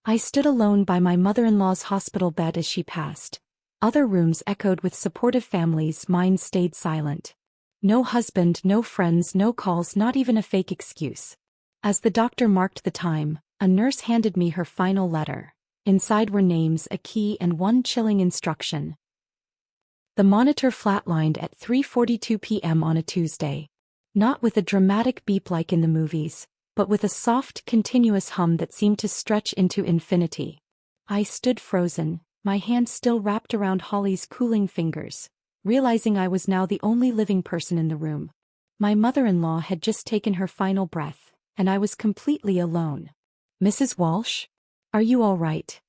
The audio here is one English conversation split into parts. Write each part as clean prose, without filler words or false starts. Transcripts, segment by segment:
I stood alone by my mother-in-law's hospital bed as she passed. Other rooms echoed with supportive families, mine stayed silent. No husband, no friends, no calls, not even a fake excuse. As the doctor marked the time, a nurse handed me her final letter. Inside were names, a key, and one chilling instruction. The monitor flatlined at 3:42 p.m. on a Tuesday. Not with a dramatic beep like in the movies, but with a soft, continuous hum that seemed to stretch into infinity. I stood frozen, my hand still wrapped around Holly's cooling fingers, realizing I was now the only living person in the room. My mother-in-law had just taken her final breath, and I was completely alone. "Mrs. Walsh? Are you all right?"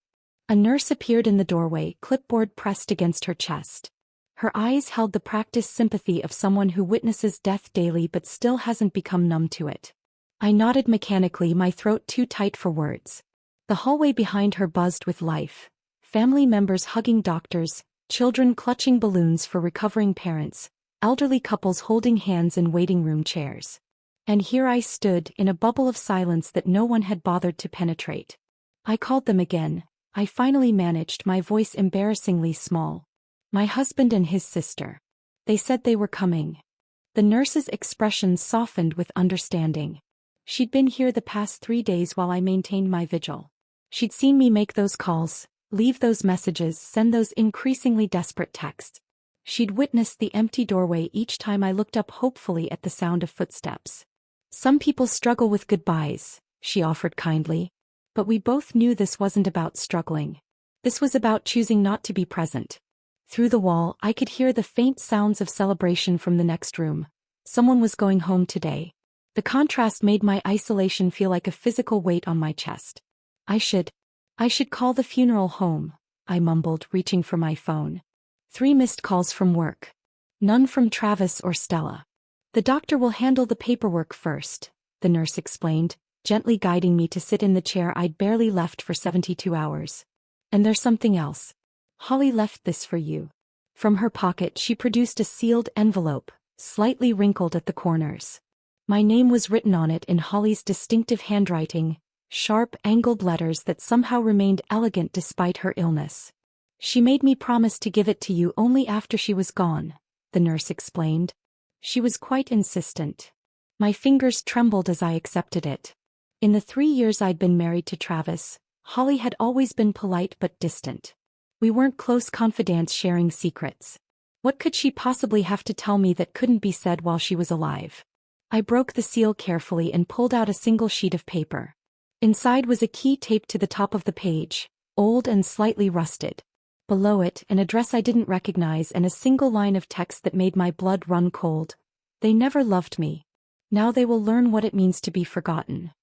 A nurse appeared in the doorway, clipboard pressed against her chest. Her eyes held the practiced sympathy of someone who witnesses death daily but still hasn't become numb to it. I nodded mechanically, my throat too tight for words. The hallway behind her buzzed with life. Family members hugging doctors, children clutching balloons for recovering parents, elderly couples holding hands in waiting room chairs. And here I stood, in a bubble of silence that no one had bothered to penetrate. I called them again. I finally managed, my voice embarrassingly small. My husband and his sister. They said they were coming. The nurse's expression softened with understanding. She'd been here the past 3 days while I maintained my vigil. She'd seen me make those calls, leave those messages, send those increasingly desperate texts. She'd witnessed the empty doorway each time I looked up hopefully at the sound of footsteps. "Some people struggle with goodbyes," she offered kindly. But we both knew this wasn't about struggling. This was about choosing not to be present. Through the wall, I could hear the faint sounds of celebration from the next room. Someone was going home today. The contrast made my isolation feel like a physical weight on my chest. I should call the funeral home," I mumbled, reaching for my phone. 3 missed calls from work. None from Travis or Stella. "The doctor will handle the paperwork first," the nurse explained, gently guiding me to sit in the chair I'd barely left for 72 hours. "And there's something else. Holly left this for you." From her pocket she produced a sealed envelope, slightly wrinkled at the corners. My name was written on it in Holly's distinctive handwriting, sharp, angled letters that somehow remained elegant despite her illness. "She made me promise to give it to you only after she was gone," the nurse explained. She was quite insistent. My fingers trembled as I accepted it. In the 3 years I'd been married to Travis, Holly had always been polite but distant. We weren't close confidants sharing secrets. What could she possibly have to tell me that couldn't be said while she was alive? I broke the seal carefully and pulled out a single sheet of paper. Inside was a key taped to the top of the page, old and slightly rusted. Below it, an address I didn't recognize and a single line of text that made my blood run cold. "They never loved me. Now they will learn what it means to be forgotten."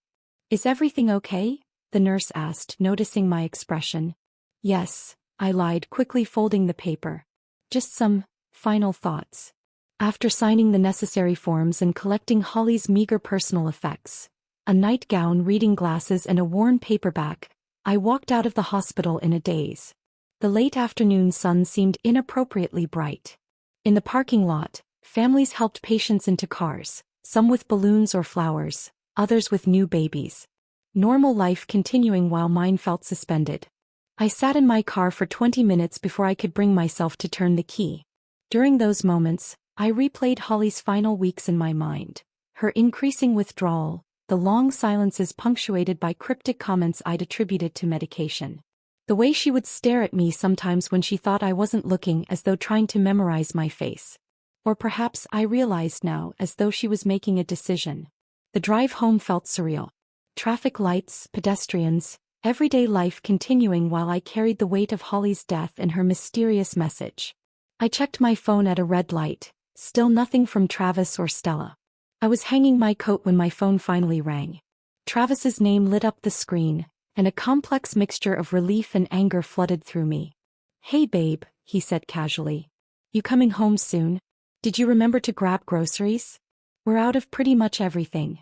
"Is everything okay?" the nurse asked, noticing my expression. "Yes," I lied, quickly folding the paper. "Just some final thoughts." After signing the necessary forms and collecting Holly's meager personal effects, a nightgown, reading glasses, and a worn paperback, I walked out of the hospital in a daze. The late afternoon sun seemed inappropriately bright. In the parking lot, families helped patients into cars, some with balloons or flowers, others with new babies. Normal life continuing while mine felt suspended. I sat in my car for 20 minutes before I could bring myself to turn the key. During those moments, I replayed Holly's final weeks in my mind. Her increasing withdrawal, the long silences punctuated by cryptic comments I'd attributed to medication. The way she would stare at me sometimes when she thought I wasn't looking, as though trying to memorize my face. Or perhaps, I realized now, as though she was making a decision. The drive home felt surreal. Traffic lights, pedestrians, everyday life continuing while I carried the weight of Holly's death and her mysterious message. I checked my phone at a red light. Still nothing from Travis or Stella. I was hanging my coat when my phone finally rang. Travis's name lit up the screen, and a complex mixture of relief and anger flooded through me. "Hey babe," he said casually. "You coming home soon? Did you remember to grab groceries? We're out of pretty much everything."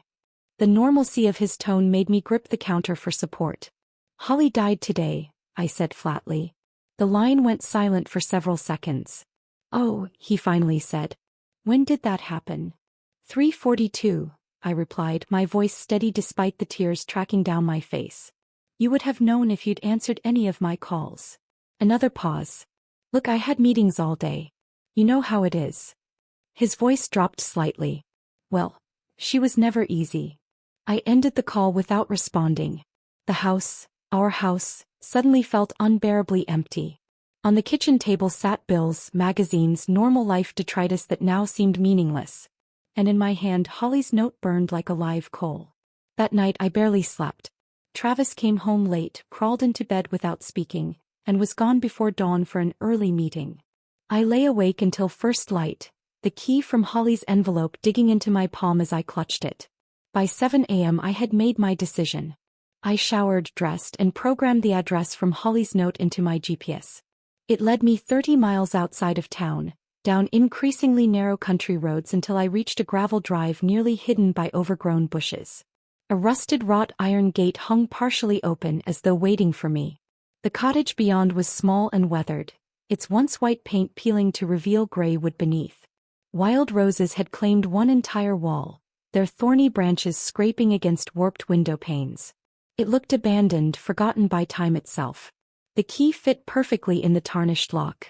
The normalcy of his tone made me grip the counter for support. "Holly died today," I said flatly. The line went silent for several seconds. "Oh," he finally said. "When did that happen?" 3:42, I replied, my voice steady despite the tears tracking down my face. You would have known if you'd answered any of my calls. Another pause. Look, I had meetings all day. You know how it is. His voice dropped slightly. Well, she was never easy. I ended the call without responding. The house, our house, suddenly felt unbearably empty. On the kitchen table sat bills, magazines, normal life detritus that now seemed meaningless. And in my hand Holly's note burned like a live coal. That night I barely slept. Travis came home late, crawled into bed without speaking, and was gone before dawn for an early meeting. I lay awake until first light, the key from Holly's envelope digging into my palm as I clutched it. By 7 a.m. I had made my decision. I showered, dressed, and programmed the address from Holly's note into my GPS. It led me 30 miles outside of town, down increasingly narrow country roads until I reached a gravel drive nearly hidden by overgrown bushes. A rusted wrought iron gate hung partially open as though waiting for me. The cottage beyond was small and weathered, its once white paint peeling to reveal gray wood beneath. Wild roses had claimed one entire wall, their thorny branches scraping against warped window panes. It looked abandoned, forgotten by time itself. The key fit perfectly in the tarnished lock.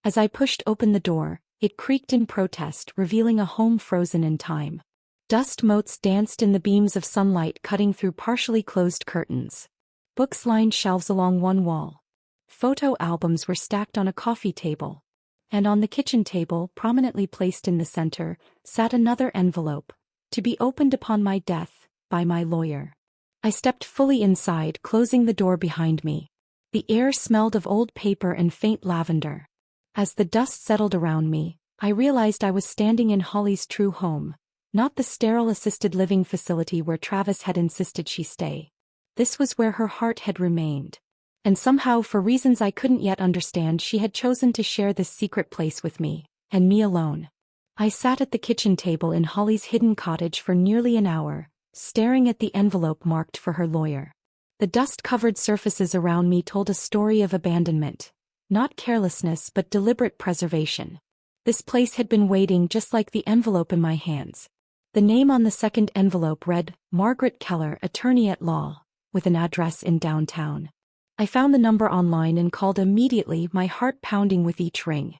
As I pushed open the door, it creaked in protest, revealing a home frozen in time. Dust motes danced in the beams of sunlight cutting through partially closed curtains. Books lined shelves along one wall. Photo albums were stacked on a coffee table. And on the kitchen table, prominently placed in the center, sat another envelope, to be opened upon my death, by my lawyer. I stepped fully inside, closing the door behind me. The air smelled of old paper and faint lavender. As the dust settled around me, I realized I was standing in Holly's true home. Not the sterile assisted living facility where Travis had insisted she stay. This was where her heart had remained. And somehow, for reasons I couldn't yet understand, she had chosen to share this secret place with me, and me alone. I sat at the kitchen table in Holly's hidden cottage for nearly an hour, staring at the envelope marked for her lawyer. The dust-covered surfaces around me told a story of abandonment. Not carelessness but deliberate preservation. This place had been waiting just like the envelope in my hands. The name on the second envelope read, Margaret Keller, attorney at law, with an address in downtown. I found the number online and called immediately, my heart pounding with each ring.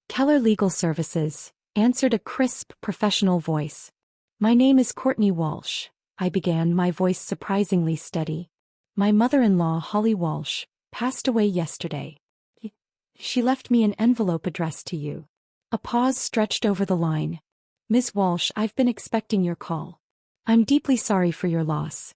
Keller Legal Services, answered a crisp, professional voice. My name is Courtney Walsh, I began, my voice surprisingly steady. My mother-in-law, Holly Walsh, passed away yesterday. She left me an envelope addressed to you. A pause stretched over the line. Ms. Walsh, I've been expecting your call. I'm deeply sorry for your loss.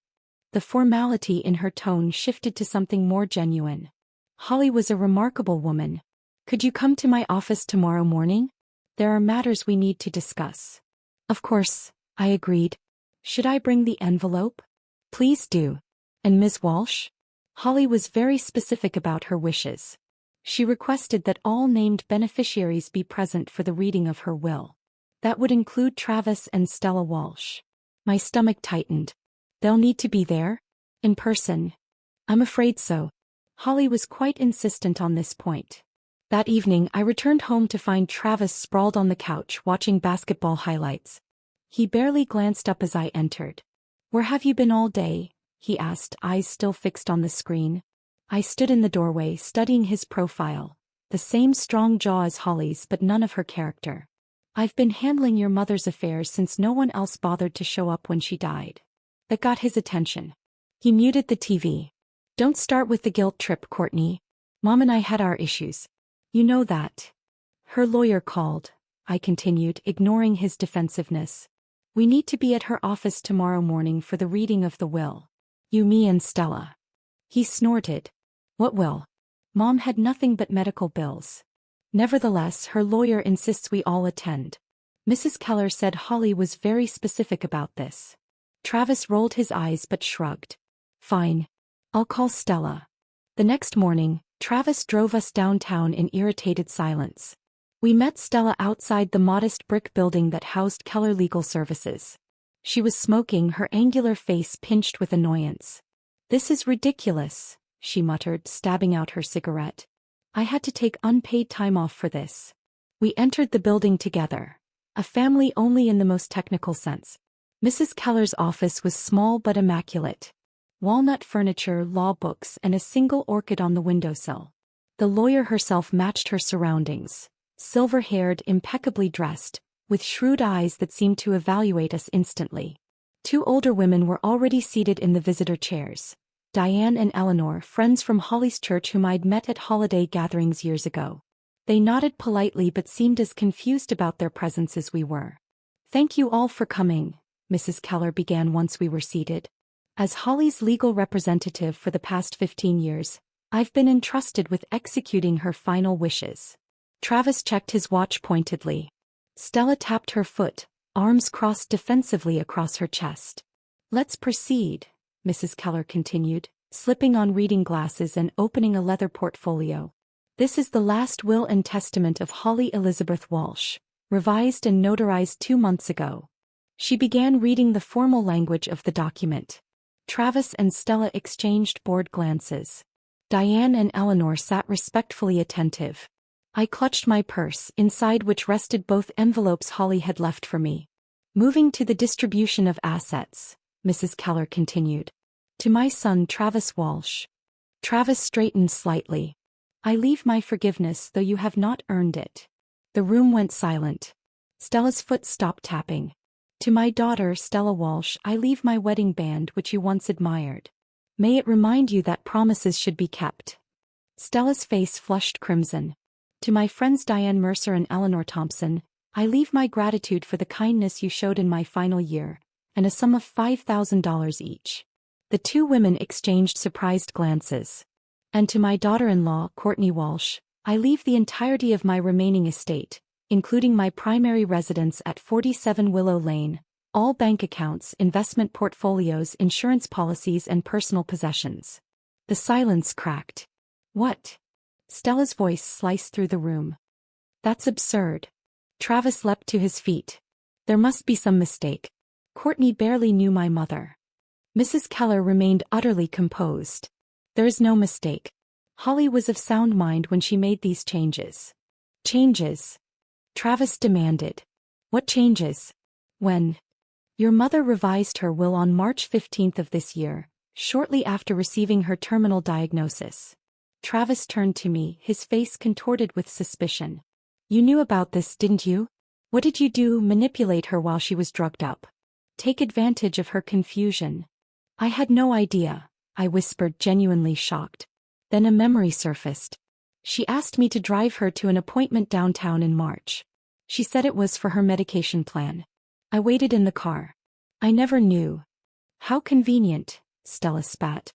The formality in her tone shifted to something more genuine. Holly was a remarkable woman. Could you come to my office tomorrow morning? There are matters we need to discuss. Of course, I agreed. Should I bring the envelope? Please do. And Ms. Walsh? Holly was very specific about her wishes. She requested that all named beneficiaries be present for the reading of her will. That would include Travis and Stella Walsh. My stomach tightened. They'll need to be there? In person? I'm afraid so. Holly was quite insistent on this point. That evening I returned home to find Travis sprawled on the couch watching basketball highlights. He barely glanced up as I entered. Where have you been all day? He asked, eyes still fixed on the screen. I stood in the doorway studying his profile. The same strong jaw as Holly's but none of her character. I've been handling your mother's affairs since no one else bothered to show up when she died. That got his attention. He muted the TV. Don't start with the guilt trip, Courtney. Mom and I had our issues. You know that. Her lawyer called, I continued, ignoring his defensiveness. We need to be at her office tomorrow morning for the reading of the will. You, me, and Stella. He snorted. What will? Mom had nothing but medical bills. Nevertheless, her lawyer insists we all attend. Mrs. Keller said Holly was very specific about this. Travis rolled his eyes but shrugged. Fine. I'll call Stella. The next morning, Travis drove us downtown in irritated silence. We met Stella outside the modest brick building that housed Keller Legal Services. She was smoking, her angular face pinched with annoyance. This is ridiculous, she muttered, stabbing out her cigarette. I had to take unpaid time off for this. We entered the building together. A family only in the most technical sense. Mrs. Keller's office was small but immaculate. walnut furniture, law books, and a single orchid on the windowsill. The lawyer herself matched her surroundings, silver-haired, impeccably dressed, with shrewd eyes that seemed to evaluate us instantly. Two older women were already seated in the visitor chairs. Diane and Eleanor, friends from Holly's church whom I'd met at holiday gatherings years ago. They nodded politely but seemed as confused about their presence as we were. "Thank you all for coming," Mrs. Keller began once we were seated. "As Holly's legal representative for the past 15 years, I've been entrusted with executing her final wishes." Travis checked his watch pointedly. Stella tapped her foot, arms crossed defensively across her chest. "Let's proceed," Mrs. Keller continued, slipping on reading glasses and opening a leather portfolio. "This is the last will and testament of Holly Elizabeth Walsh, revised and notarized 2 months ago." She began reading the formal language of the document. Travis and Stella exchanged bored glances. Diane and Eleanor sat respectfully attentive. I clutched my purse, inside which rested both envelopes Holly had left for me. "Moving to the distribution of assets," Mrs. Keller continued. "To my son Travis Walsh." Travis straightened slightly. "I leave my forgiveness, though you have not earned it." The room went silent. Stella's foot stopped tapping. "To my daughter Stella Walsh I leave my wedding band which you once admired. May it remind you that promises should be kept." Stella's face flushed crimson. "To my friends Diane Mercer and Eleanor Thompson, I leave my gratitude for the kindness you showed in my final year, and a sum of $5,000 each." The two women exchanged surprised glances. "And to my daughter-in-law, Courtney Walsh, I leave the entirety of my remaining estate, including my primary residence at 47 Willow Lane, all bank accounts, investment portfolios, insurance policies, and personal possessions." The silence cracked. "What?" Stella's voice sliced through the room. "That's absurd." Travis leapt to his feet. "There must be some mistake. Courtney barely knew my mother." Mrs. Keller remained utterly composed. "There is no mistake. Holly was of sound mind when she made these changes." "Changes?" Travis demanded. "What changes?" "When your mother revised her will on March 15th of this year, shortly after receiving her terminal diagnosis." Travis turned to me, his face contorted with suspicion. "You knew about this, didn't you? What did you do, manipulate her while she was drugged up? Take advantage of her confusion?" "I had no idea," I whispered, genuinely shocked. Then a memory surfaced. "She asked me to drive her to an appointment downtown in March. She said it was for her medication plan. I waited in the car. I never knew." "How convenient," Stella spat.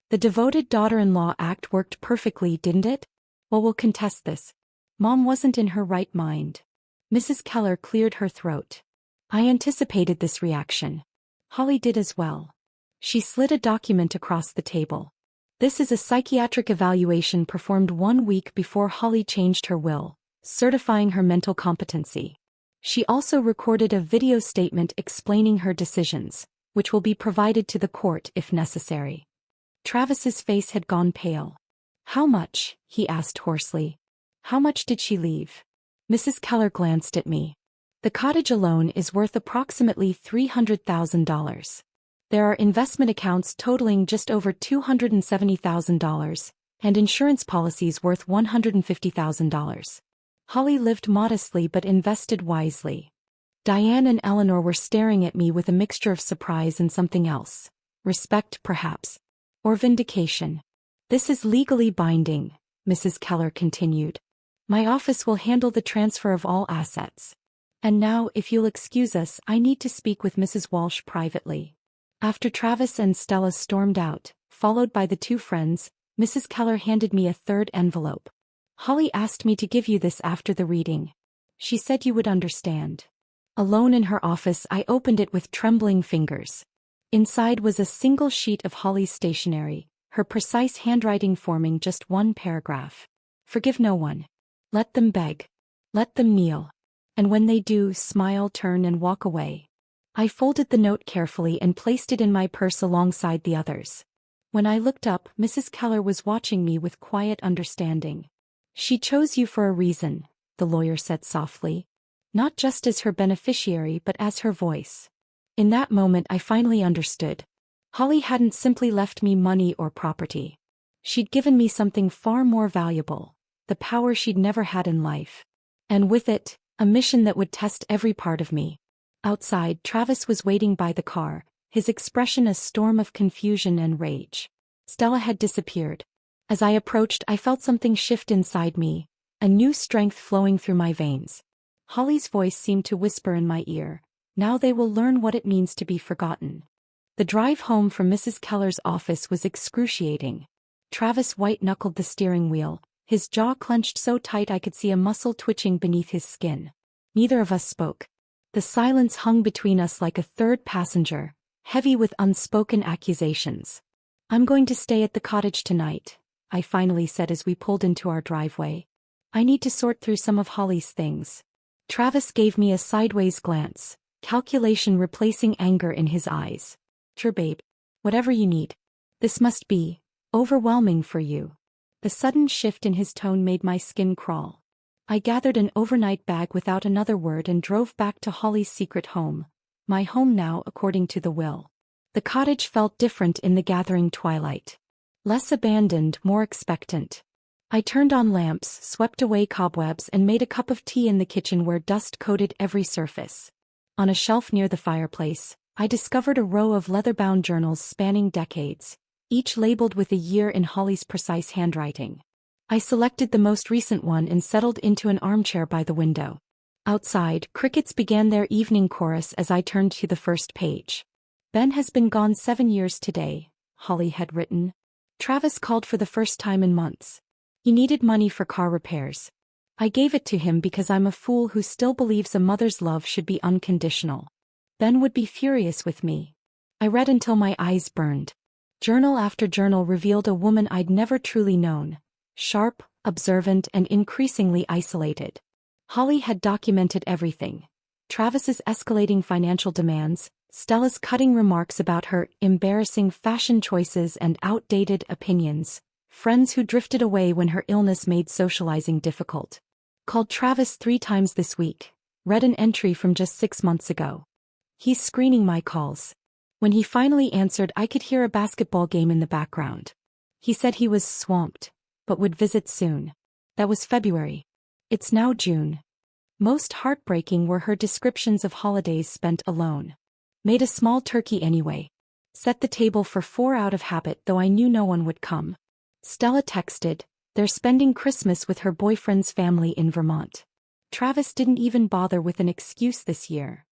"The devoted daughter-in-law act worked perfectly, didn't it? Well, we'll contest this. Mom wasn't in her right mind." Mrs. Keller cleared her throat. "I anticipated this reaction. Holly did as well." She slid a document across the table. "This is a psychiatric evaluation performed 1 week before Holly changed her will, certifying her mental competency. She also recorded a video statement explaining her decisions, which will be provided to the court if necessary." Travis's face had gone pale. "How much?" he asked hoarsely. "How much did she leave?" Mrs. Keller glanced at me. "The cottage alone is worth approximately $300,000. There are investment accounts totaling just over $270,000, and insurance policies worth $150,000. Holly lived modestly but invested wisely." Diane and Eleanor were staring at me with a mixture of surprise and something else. Respect, perhaps. Or vindication. "This is legally binding," Mrs. Keller continued. "My office will handle the transfer of all assets. And now, if you'll excuse us, I need to speak with Mrs. Walsh privately." After Travis and Stella stormed out, followed by the two friends, Mrs. Keller handed me a third envelope. "Holly asked me to give you this after the reading. She said you would understand." Alone in her office, I opened it with trembling fingers. Inside was a single sheet of Holly's stationery, her precise handwriting forming just one paragraph. "Forgive no one. Let them beg. Let them kneel. And when they do, smile, turn, and walk away." I folded the note carefully and placed it in my purse alongside the others. When I looked up, Mrs. Keller was watching me with quiet understanding. "She chose you for a reason," the lawyer said softly. "Not just as her beneficiary but as her voice." In that moment I finally understood. Holly hadn't simply left me money or property. She'd given me something far more valuable, the power she'd never had in life. And with it, a mission that would test every part of me. Outside, Travis was waiting by the car, his expression a storm of confusion and rage. Stella had disappeared. As I approached, I felt something shift inside me, a new strength flowing through my veins. Holly's voice seemed to whisper in my ear, "Now they will learn what it means to be forgotten." The drive home from Mrs. Keller's office was excruciating. Travis white-knuckled the steering wheel, his jaw clenched so tight I could see a muscle twitching beneath his skin. Neither of us spoke. The silence hung between us like a third passenger, heavy with unspoken accusations. "I'm going to stay at the cottage tonight," I finally said as we pulled into our driveway. "I need to sort through some of Holly's things." Travis gave me a sideways glance, calculation replacing anger in his eyes. "Sure, babe. Whatever you need. This must be overwhelming for you." The sudden shift in his tone made my skin crawl. I gathered an overnight bag without another word and drove back to Holly's secret home, my home now according to the will. The cottage felt different in the gathering twilight. Less abandoned, more expectant. I turned on lamps, swept away cobwebs, and made a cup of tea in the kitchen where dust coated every surface. On a shelf near the fireplace, I discovered a row of leather-bound journals spanning decades, each labeled with a year in Holly's precise handwriting. I selected the most recent one and settled into an armchair by the window. Outside, crickets began their evening chorus as I turned to the first page. "Ben has been gone 7 years today," Holly had written. "Travis called for the first time in months. He needed money for car repairs. I gave it to him because I'm a fool who still believes a mother's love should be unconditional. Ben would be furious with me." I read until my eyes burned. Journal after journal revealed a woman I'd never truly known, sharp, observant, and increasingly isolated. Holly had documented everything. Travis's escalating financial demands, Stella's cutting remarks about her embarrassing fashion choices and outdated opinions, friends who drifted away when her illness made socializing difficult. "Called Travis 3 times this week," read an entry from just 6 months ago. "He's screening my calls. When he finally answered, I could hear a basketball game in the background. He said he was swamped, but would visit soon." That was February. It's now June. Most heartbreaking were her descriptions of holidays spent alone. "Made a small turkey anyway. Set the table for 4 out of habit, though I knew no one would come." Stella texted, "They're spending Christmas with her boyfriend's family in Vermont. Travis didn't even bother with an excuse this year."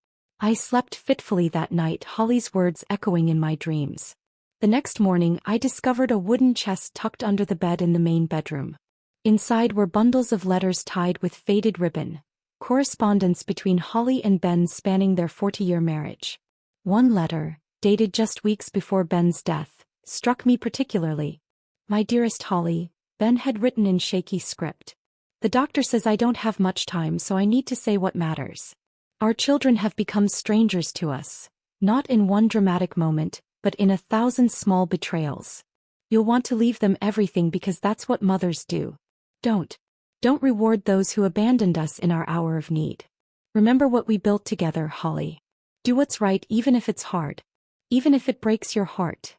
I slept fitfully that night, Holly's words echoing in my dreams. The next morning, I discovered a wooden chest tucked under the bed in the main bedroom. Inside were bundles of letters tied with faded ribbon, correspondence between Holly and Ben spanning their 40-year marriage. One letter, dated just weeks before Ben's death, struck me particularly. "My dearest Holly," Ben had written in shaky script. "The doctor says I don't have much time, so I need to say what matters. Our children have become strangers to us, not in one dramatic moment, but in 1,000 small betrayals. You'll want to leave them everything because that's what mothers do. Don't reward those who abandoned us in our hour of need. Remember what we built together, Holly. Do what's right even if it's hard. Even if it breaks your heart."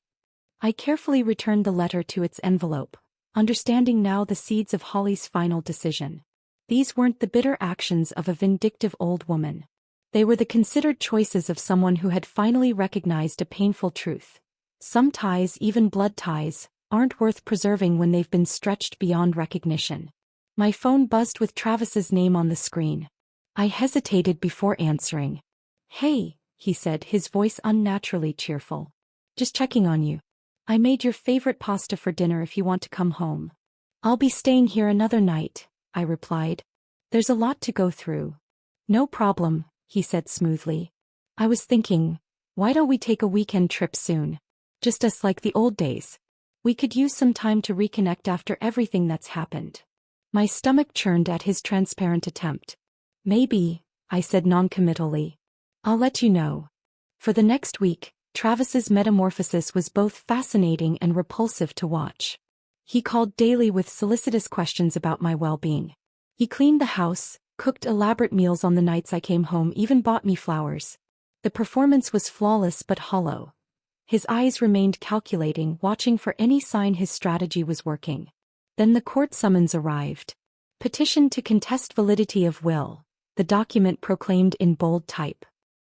I carefully returned the letter to its envelope, understanding now the seeds of Holly's final decision. These weren't the bitter actions of a vindictive old woman. They were the considered choices of someone who had finally recognized a painful truth. Some ties, even blood ties, aren't worth preserving when they've been stretched beyond recognition. My phone buzzed with Travis's name on the screen. I hesitated before answering. "Hey," he said, his voice unnaturally cheerful. "Just checking on you. I made your favorite pasta for dinner if you want to come home." "I'll be staying here another night," I replied. "There's a lot to go through." "No problem," he said smoothly. "I was thinking, why don't we take a weekend trip soon? Just us like the old days. We could use some time to reconnect after everything that's happened." My stomach churned at his transparent attempt. "Maybe," I said noncommittally. "I'll let you know." For the next week, Travis's metamorphosis was both fascinating and repulsive to watch. He called daily with solicitous questions about my well-being. He cleaned the house, cooked elaborate meals on the nights I came home, even bought me flowers. The performance was flawless but hollow. His eyes remained calculating, watching for any sign his strategy was working. Then the court summons arrived. Petition to contest validity of will, the document proclaimed in bold type.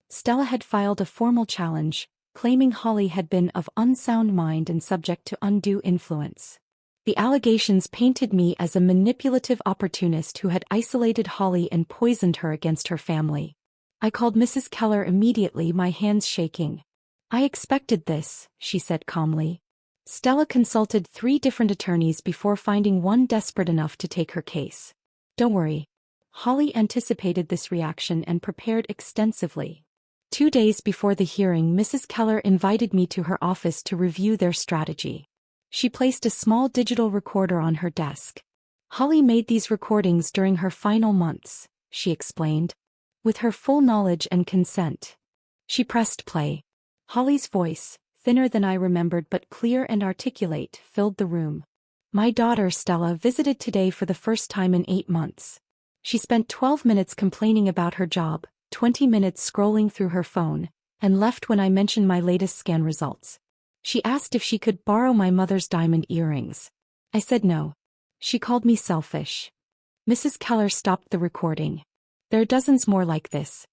Stella had filed a formal challenge, claiming Holly had been of unsound mind and subject to undue influence. The allegations painted me as a manipulative opportunist who had isolated Holly and poisoned her against her family. I called Mrs. Keller immediately, my hands shaking. "I expected this," she said calmly. Stella consulted 3 different attorneys before finding one desperate enough to take her case. "Don't worry." Holly anticipated this reaction and prepared extensively. 2 days before the hearing, Mrs. Keller invited me to her office to review their strategy. She placed a small digital recorder on her desk. "Holly made these recordings during her final months," she explained. "With her full knowledge and consent." She pressed play. Holly's voice, thinner than I remembered but clear and articulate, filled the room. "My daughter Stella visited today for the first time in 8 months. She spent 12 minutes complaining about her job, 20 minutes scrolling through her phone, and left when I mentioned my latest scan results. She asked if she could borrow my mother's diamond earrings. I said no. She called me selfish." Mrs. Keller stopped the recording. "There are dozens more like this."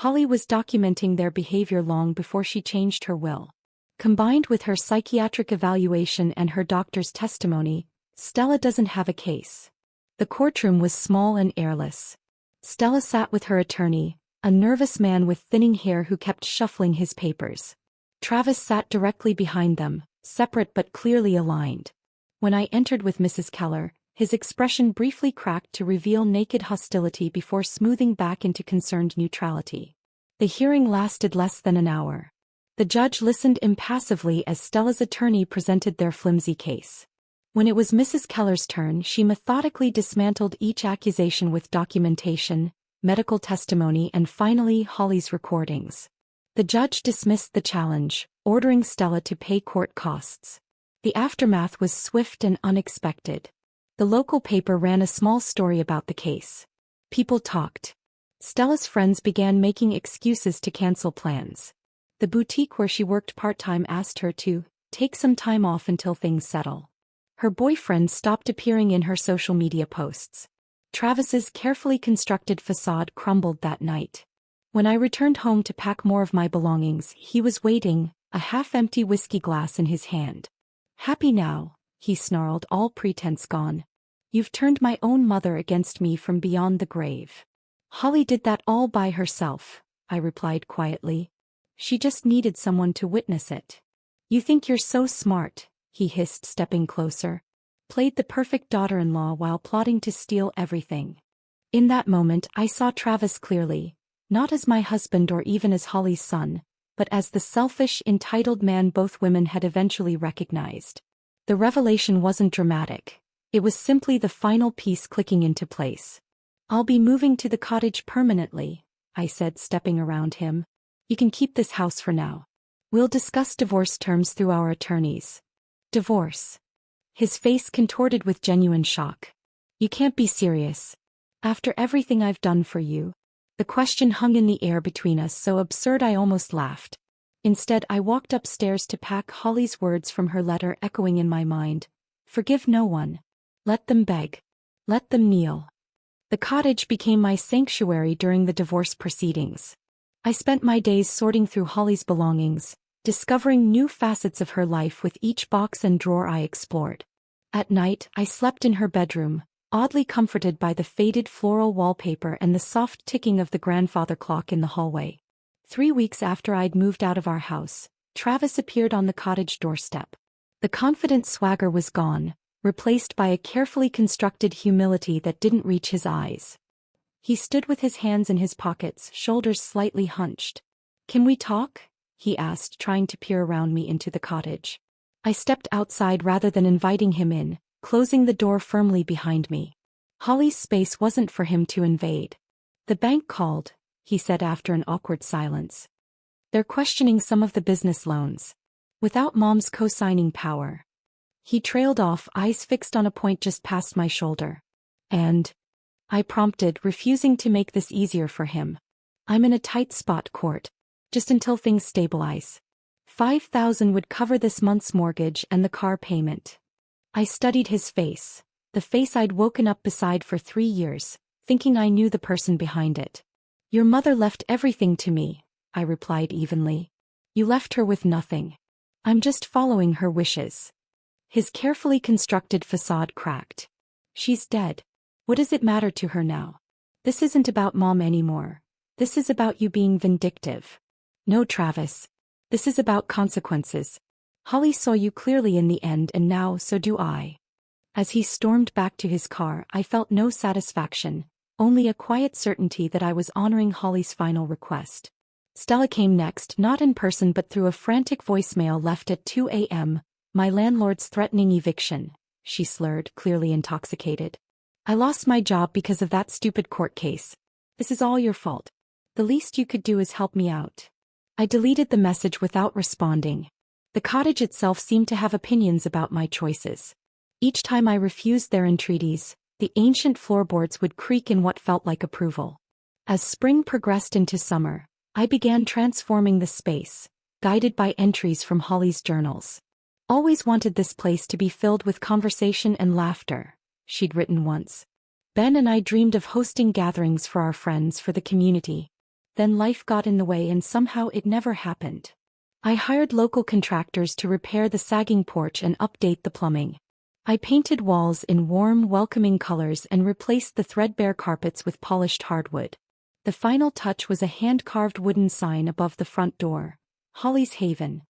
Holly was documenting their behavior long before she changed her will. Combined with her psychiatric evaluation and her doctor's testimony, Stella doesn't have a case. The courtroom was small and airless. Stella sat with her attorney, a nervous man with thinning hair who kept shuffling his papers. Travis sat directly behind them, separate but clearly aligned. When I entered with Mrs. Keller, his expression briefly cracked to reveal naked hostility before smoothing back into concerned neutrality. The hearing lasted less than an hour. The judge listened impassively as Stella's attorney presented their flimsy case. When it was Mrs. Keller's turn, she methodically dismantled each accusation with documentation, medical testimony, and finally Holly's recordings. The judge dismissed the challenge, ordering Stella to pay court costs. The aftermath was swift and unexpected. The local paper ran a small story about the case. People talked. Stella's friends began making excuses to cancel plans. The boutique where she worked part-time asked her to take some time off until things settle. Her boyfriend stopped appearing in her social media posts. Travis's carefully constructed facade crumbled that night. When I returned home to pack more of my belongings, he was waiting, a half-empty whiskey glass in his hand. "Happy now?" he snarled, all pretense gone. "You've turned my own mother against me from beyond the grave." "Holly did that all by herself," I replied quietly. "She just needed someone to witness it." "You think you're so smart," he hissed, stepping closer. "Played the perfect daughter-in-law while plotting to steal everything." In that moment I saw Travis clearly, not as my husband or even as Holly's son, but as the selfish, entitled man both women had eventually recognized. The revelation wasn't dramatic. It was simply the final piece clicking into place. "I'll be moving to the cottage permanently," I said, stepping around him. "You can keep this house for now. We'll discuss divorce terms through our attorneys." "Divorce?" His face contorted with genuine shock. "You can't be serious. After everything I've done for you?" The question hung in the air between us, so absurd I almost laughed. Instead, I walked upstairs to pack Holly's words from her letter echoing in my mind. "Forgive no one. Let them beg. Let them kneel." The cottage became my sanctuary during the divorce proceedings. I spent my days sorting through Holly's belongings, discovering new facets of her life with each box and drawer I explored. At night, I slept in her bedroom, oddly comforted by the faded floral wallpaper and the soft ticking of the grandfather clock in the hallway. 3 weeks after I'd moved out of our house, Travis appeared on the cottage doorstep. The confident swagger was gone, replaced by a carefully constructed humility that didn't reach his eyes. He stood with his hands in his pockets, shoulders slightly hunched. "Can we talk?" he asked, trying to peer around me into the cottage. I stepped outside rather than inviting him in, closing the door firmly behind me. Holly's space wasn't for him to invade. "The bank called," he said after an awkward silence. "They're questioning some of the business loans. Without Mom's co-signing power." He trailed off, eyes fixed on a point just past my shoulder. "And?" I prompted, refusing to make this easier for him. "I'm in a tight spot, Court. Just until things stabilize." $5,000 would cover this month's mortgage and the car payment. I studied his face, the face I'd woken up beside for 3 years, thinking I knew the person behind it. Your mother left everything to me, I replied evenly. You left her with nothing. I'm just following her wishes. His carefully constructed facade cracked. She's dead. What does it matter to her now? This isn't about Mom anymore. This is about you being vindictive. No, Travis. This is about consequences. Holly saw you clearly in the end, and now so do I. As he stormed back to his car, I felt no satisfaction, only a quiet certainty that I was honoring Holly's final request. Stella came next, not in person but through a frantic voicemail left at 2 a.m. My landlord's threatening eviction, she slurred, clearly intoxicated. I lost my job because of that stupid court case. This is all your fault. The least you could do is help me out. I deleted the message without responding. The cottage itself seemed to have opinions about my choices. Each time I refused their entreaties, the ancient floorboards would creak in what felt like approval. As spring progressed into summer, I began transforming the space, guided by entries from Holly's journals. Always wanted this place to be filled with conversation and laughter, she'd written once. Ben and I dreamed of hosting gatherings for our friends for the community. Then life got in the way and somehow it never happened. I hired local contractors to repair the sagging porch and update the plumbing. I painted walls in warm, welcoming colors and replaced the threadbare carpets with polished hardwood. The final touch was a hand-carved wooden sign above the front door, Holly's Haven.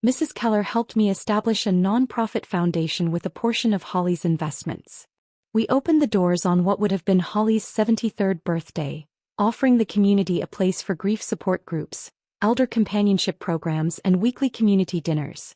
Mrs. Keller helped me establish a non-profit foundation with a portion of Holly's investments. We opened the doors on what would have been Holly's 73rd birthday, offering the community a place for grief support groups, elder companionship programs and weekly community dinners.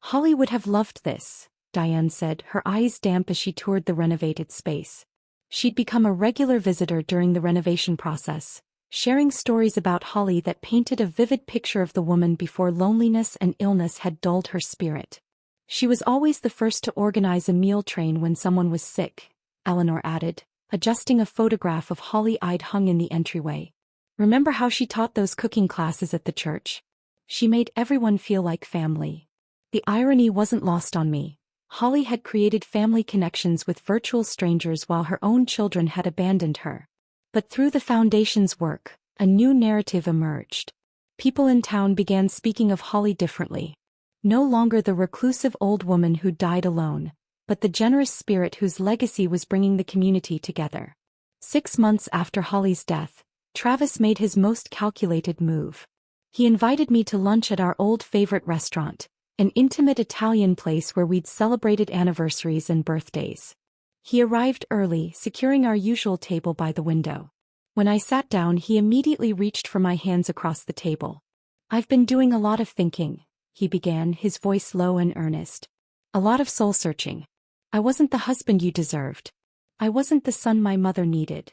Holly would have loved this, Diane said, her eyes damp as she toured the renovated space. She'd become a regular visitor during the renovation process, sharing stories about Holly that painted a vivid picture of the woman before loneliness and illness had dulled her spirit. She was always the first to organize a meal train when someone was sick, Eleanor added, adjusting a photograph of Holly I'd hung in the entryway. Remember how she taught those cooking classes at the church? She made everyone feel like family. The irony wasn't lost on me. Holly had created family connections with virtual strangers while her own children had abandoned her. But through the foundation's work, a new narrative emerged. People in town began speaking of Holly differently. No longer the reclusive old woman who died alone, but the generous spirit whose legacy was bringing the community together. 6 months after Holly's death, Travis made his most calculated move. He invited me to lunch at our old favorite restaurant, an intimate Italian place where we'd celebrated anniversaries and birthdays. He arrived early, securing our usual table by the window. When I sat down, he immediately reached for my hands across the table. I've been doing a lot of thinking, he began, his voice low and earnest. A lot of soul-searching. I wasn't the husband you deserved. I wasn't the son my mother needed.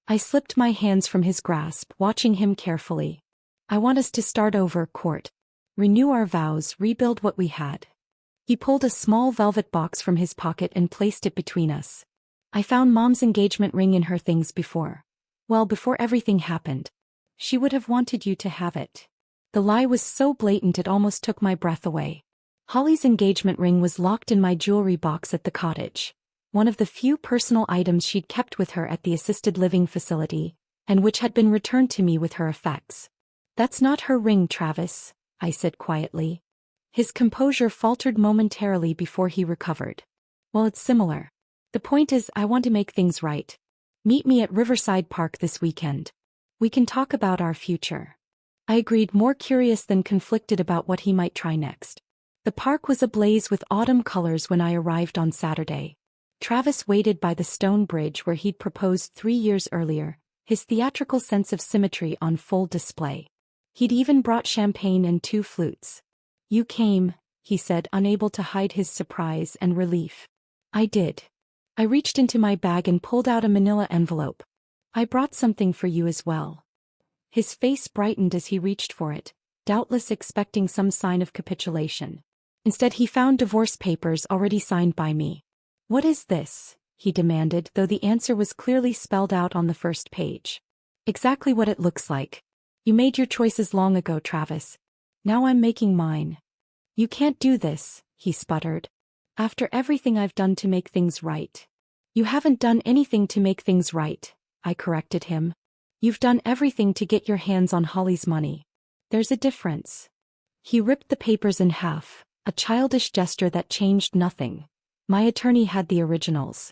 I slipped my hands from his grasp, watching him carefully. I want us to start over, Court. Renew our vows, rebuild what we had. He pulled a small velvet box from his pocket and placed it between us. I found Mom's engagement ring in her things before. Well, before everything happened. She would have wanted you to have it. The lie was so blatant it almost took my breath away. Holly's engagement ring was locked in my jewelry box at the cottage, one of the few personal items she'd kept with her at the assisted living facility, and which had been returned to me with her effects. That's not her ring, Travis, I said quietly. His composure faltered momentarily before he recovered. Well, it's similar. The point is, I want to make things right. Meet me at Riverside Park this weekend. We can talk about our future. I agreed, more curious than conflicted about what he might try next. The park was ablaze with autumn colors when I arrived on Saturday. Travis waited by the stone bridge where he'd proposed 3 years earlier, his theatrical sense of symmetry on full display. He'd even brought champagne and 2 flutes. You came, he said, unable to hide his surprise and relief. I did. I reached into my bag and pulled out a manila envelope. I brought something for you as well. His face brightened as he reached for it, doubtless expecting some sign of capitulation. Instead, he found divorce papers already signed by me. What is this? He demanded, though the answer was clearly spelled out on the first page. Exactly what it looks like. You made your choices long ago, Travis. Now I'm making mine. You can't do this, he sputtered. After everything I've done to make things right. You haven't done anything to make things right, I corrected him. You've done everything to get your hands on Holly's money. There's a difference. He ripped the papers in half, a childish gesture that changed nothing. My attorney had the originals.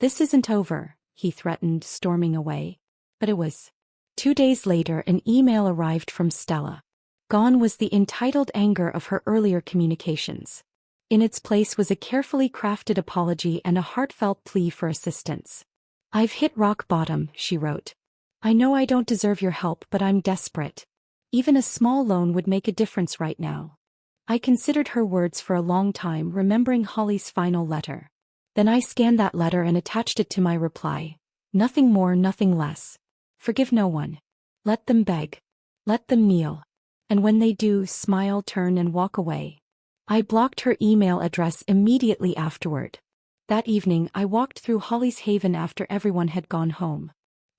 This isn't over, he threatened, storming away. But it was. 2 days later, an email arrived from Stella. Gone was the entitled anger of her earlier communications. In its place was a carefully crafted apology and a heartfelt plea for assistance. I've hit rock bottom, she wrote. I know I don't deserve your help, but I'm desperate. Even a small loan would make a difference right now. I considered her words for a long time, remembering Holly's final letter. Then I scanned that letter and attached it to my reply. Nothing more, nothing less. Forgive no one. Let them beg. Let them kneel. And when they do, smile, turn and walk away. I blocked her email address immediately afterward. That evening I walked through Holly's Haven after everyone had gone home.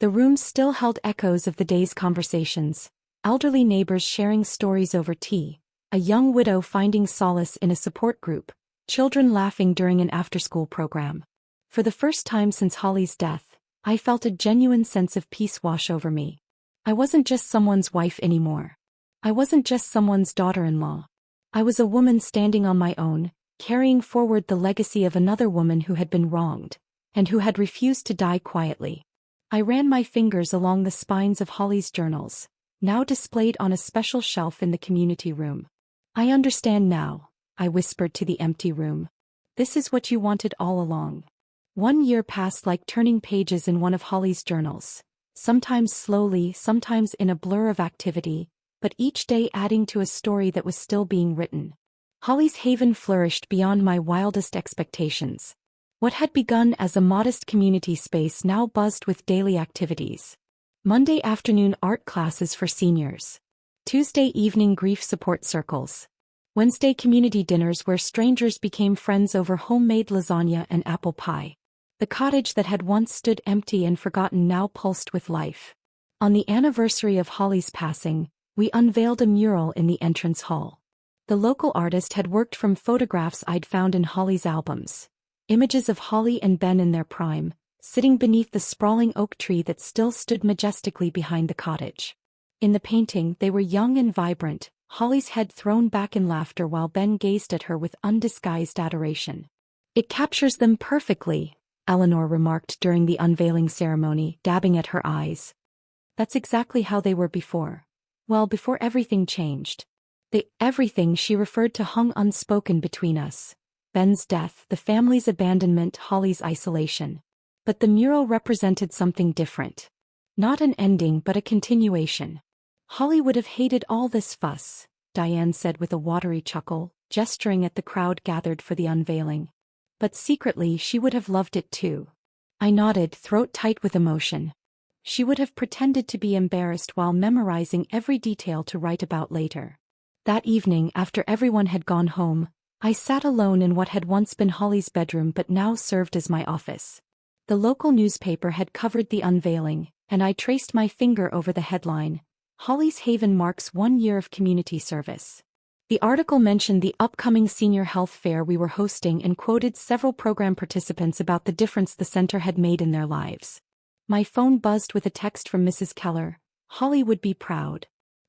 The rooms still held echoes of the day's conversations, elderly neighbors sharing stories over tea, a young widow finding solace in a support group, children laughing during an after-school program. For the first time since Holly's death, I felt a genuine sense of peace wash over me. I wasn't just someone's wife anymore. I wasn't just someone's daughter-in-law. I was a woman standing on my own, carrying forward the legacy of another woman who had been wronged, and who had refused to die quietly. I ran my fingers along the spines of Holly's journals, now displayed on a special shelf in the community room. I understand now, I whispered to the empty room. This is what you wanted all along. 1 year passed like turning pages in one of Holly's journals, sometimes slowly, sometimes in a blur of activity, but each day adding to a story that was still being written. Holly's Haven flourished beyond my wildest expectations. What had begun as a modest community space now buzzed with daily activities. Monday afternoon art classes for seniors. Tuesday evening grief support circles. Wednesday community dinners where strangers became friends over homemade lasagna and apple pie. The cottage that had once stood empty and forgotten now pulsed with life. On the anniversary of Holly's passing, we unveiled a mural in the entrance hall. The local artist had worked from photographs I'd found in Holly's albums. Images of Holly and Ben in their prime, sitting beneath the sprawling oak tree that still stood majestically behind the cottage. In the painting, they were young and vibrant, Holly's head thrown back in laughter while Ben gazed at her with undisguised adoration. It captures them perfectly, Eleanor remarked during the unveiling ceremony, dabbing at her eyes. That's exactly how they were before. Well, before everything changed. The everything she referred to hung unspoken between us. Ben's death, the family's abandonment, Holly's isolation. But the mural represented something different. Not an ending but a continuation. Holly would have hated all this fuss, Diane said with a watery chuckle, gesturing at the crowd gathered for the unveiling. But secretly she would have loved it too. I nodded, throat tight with emotion. She would have pretended to be embarrassed while memorizing every detail to write about later. That evening, after everyone had gone home, I sat alone in what had once been Holly's bedroom but now served as my office. The local newspaper had covered the unveiling, and I traced my finger over the headline, Holly's Haven marks 1 year of community service. The article mentioned the upcoming senior health fair we were hosting and quoted several program participants about the difference the center had made in their lives. My phone buzzed with a text from Mrs. Keller. Holly would be proud.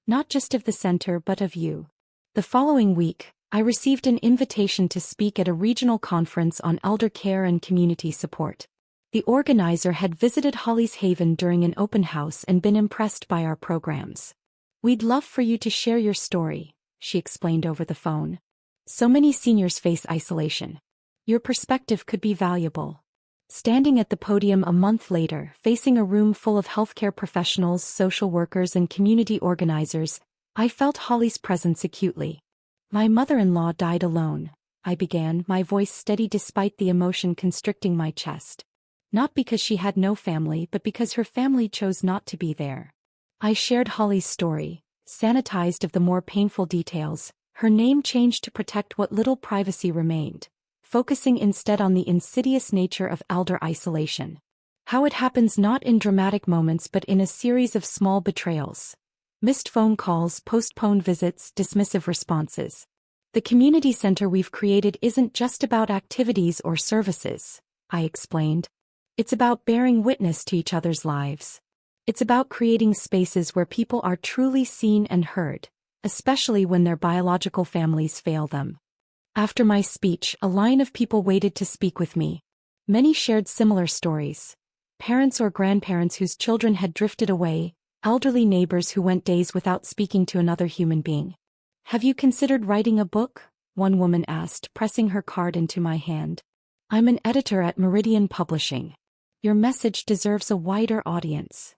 Not just of the center but of you. The following week, I received an invitation to speak at a regional conference on elder care and community support. The organizer had visited Holly's Haven during an open house and been impressed by our programs. We'd love for you to share your story, she explained over the phone. So many seniors face isolation. Your perspective could be valuable. Standing at the podium a month later, facing a room full of healthcare professionals, social workers and community organizers, I felt Holly's presence acutely. My mother-in-law died alone, I began, my voice steady despite the emotion constricting my chest. Not because she had no family but because her family chose not to be there. I shared Holly's story, sanitized of the more painful details, her name changed to protect what little privacy remained, focusing instead on the insidious nature of elder isolation. How it happens not in dramatic moments but in a series of small betrayals. Missed phone calls, postponed visits, dismissive responses. The community center we've created isn't just about activities or services, I explained. It's about bearing witness to each other's lives. It's about creating spaces where people are truly seen and heard, especially when their biological families fail them. After my speech, a line of people waited to speak with me. Many shared similar stories. Parents or grandparents whose children had drifted away, elderly neighbors who went days without speaking to another human being. "Have you considered writing a book?" one woman asked, pressing her card into my hand. "I'm an editor at Meridian Publishing. Your message deserves a wider audience."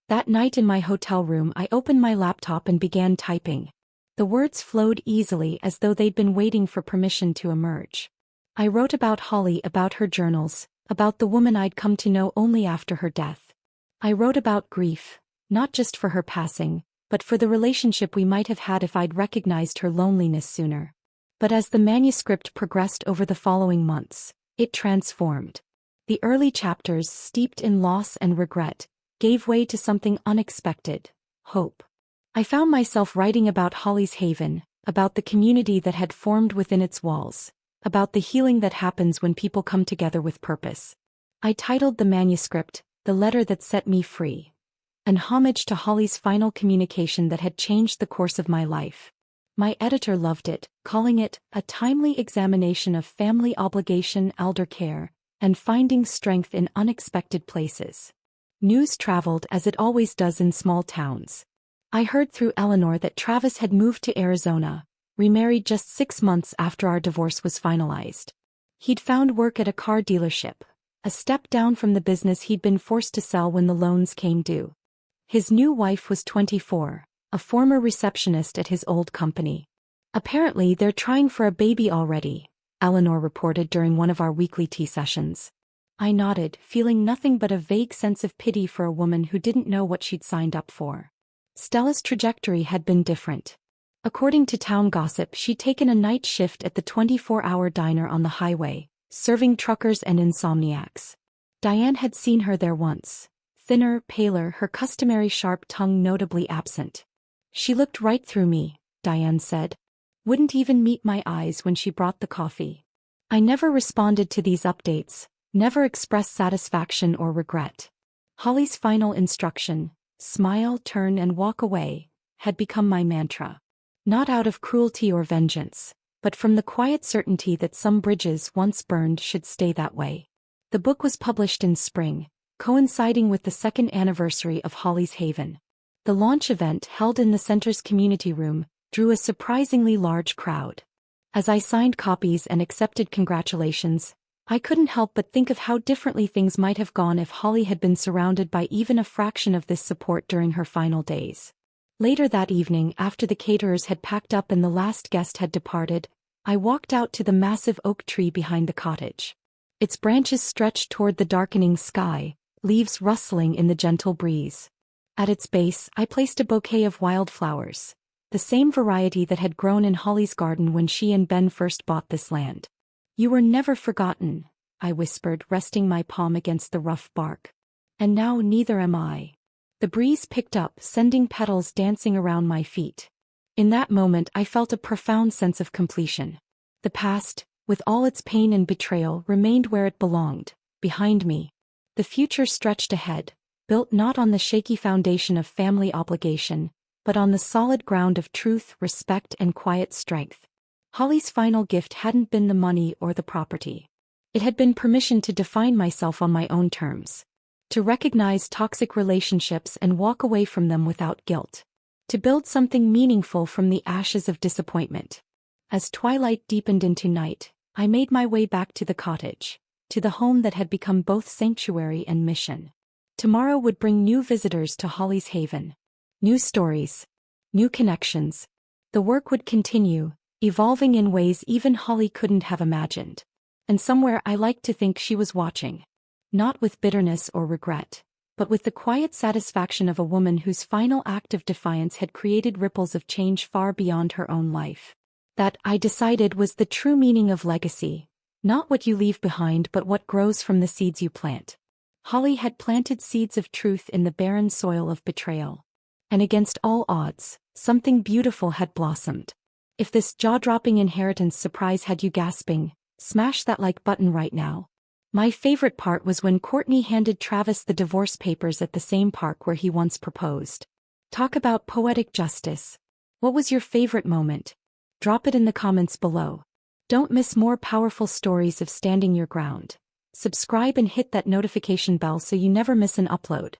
That night in my hotel room, I opened my laptop and began typing. The words flowed easily as though they'd been waiting for permission to emerge. I wrote about Holly, about her journals, about the woman I'd come to know only after her death. I wrote about grief, not just for her passing, but for the relationship we might have had if I'd recognized her loneliness sooner. But as the manuscript progressed over the following months, it transformed. The early chapters, steeped in loss and regret, gave way to something unexpected: hope. I found myself writing about Holly's Haven, about the community that had formed within its walls, about the healing that happens when people come together with purpose. I titled the manuscript, "The Letter That Set Me Free," an homage to Holly's final communication that had changed the course of my life. My editor loved it, calling it a timely examination of family obligation, elder care, and finding strength in unexpected places. News traveled as it always does in small towns. I heard through Eleanor that Travis had moved to Arizona, remarried just 6 months after our divorce was finalized. He'd found work at a car dealership, a step down from the business he'd been forced to sell when the loans came due. His new wife was 24, a former receptionist at his old company. "Apparently they're trying for a baby already," Eleanor reported during one of our weekly tea sessions. I nodded, feeling nothing but a vague sense of pity for a woman who didn't know what she'd signed up for. Stella's trajectory had been different. According to town gossip, she'd taken a night shift at the 24-hour diner on the highway, serving truckers and insomniacs. Diane had seen her there once. Thinner, paler, her customary sharp tongue notably absent. "She looked right through me," Diane said. "Wouldn't even meet my eyes when she brought the coffee." I never responded to these updates, never expressed satisfaction or regret. Holly's final instruction, "Smile, turn and walk away," had become my mantra. Not out of cruelty or vengeance, but from the quiet certainty that some bridges once burned should stay that way. The book was published in spring, coinciding with the 2nd anniversary of Holly's Haven. The launch event, held in the center's community room, drew a surprisingly large crowd. As I signed copies and accepted congratulations, I couldn't help but think of how differently things might have gone if Holly had been surrounded by even a fraction of this support during her final days. Later that evening, after the caterers had packed up and the last guest had departed, I walked out to the massive oak tree behind the cottage. Its branches stretched toward the darkening sky, leaves rustling in the gentle breeze. At its base, I placed a bouquet of wildflowers, the same variety that had grown in Holly's garden when she and Ben first bought this land. "You were never forgotten," I whispered, resting my palm against the rough bark. "And now neither am I." The breeze picked up, sending petals dancing around my feet. In that moment I felt a profound sense of completion. The past, with all its pain and betrayal, remained where it belonged, behind me. The future stretched ahead, built not on the shaky foundation of family obligation, but on the solid ground of truth, respect, and quiet strength. Holly's final gift hadn't been the money or the property. It had been permission to define myself on my own terms. To recognize toxic relationships and walk away from them without guilt. To build something meaningful from the ashes of disappointment. As twilight deepened into night, I made my way back to the cottage, to the home that had become both sanctuary and mission. Tomorrow would bring new visitors to Holly's Haven. New stories. New connections. The work would continue, evolving in ways even Holly couldn't have imagined. And somewhere I liked to think she was watching. Not with bitterness or regret, but with the quiet satisfaction of a woman whose final act of defiance had created ripples of change far beyond her own life. That, I decided, was the true meaning of legacy. Not what you leave behind, but what grows from the seeds you plant. Holly had planted seeds of truth in the barren soil of betrayal. And against all odds, something beautiful had blossomed. If this jaw-dropping inheritance surprise had you gasping, smash that like button right now. My favorite part was when Courtney handed Travis the divorce papers at the same park where he once proposed. Talk about poetic justice. What was your favorite moment? Drop it in the comments below. Don't miss more powerful stories of standing your ground. Subscribe and hit that notification bell so you never miss an upload.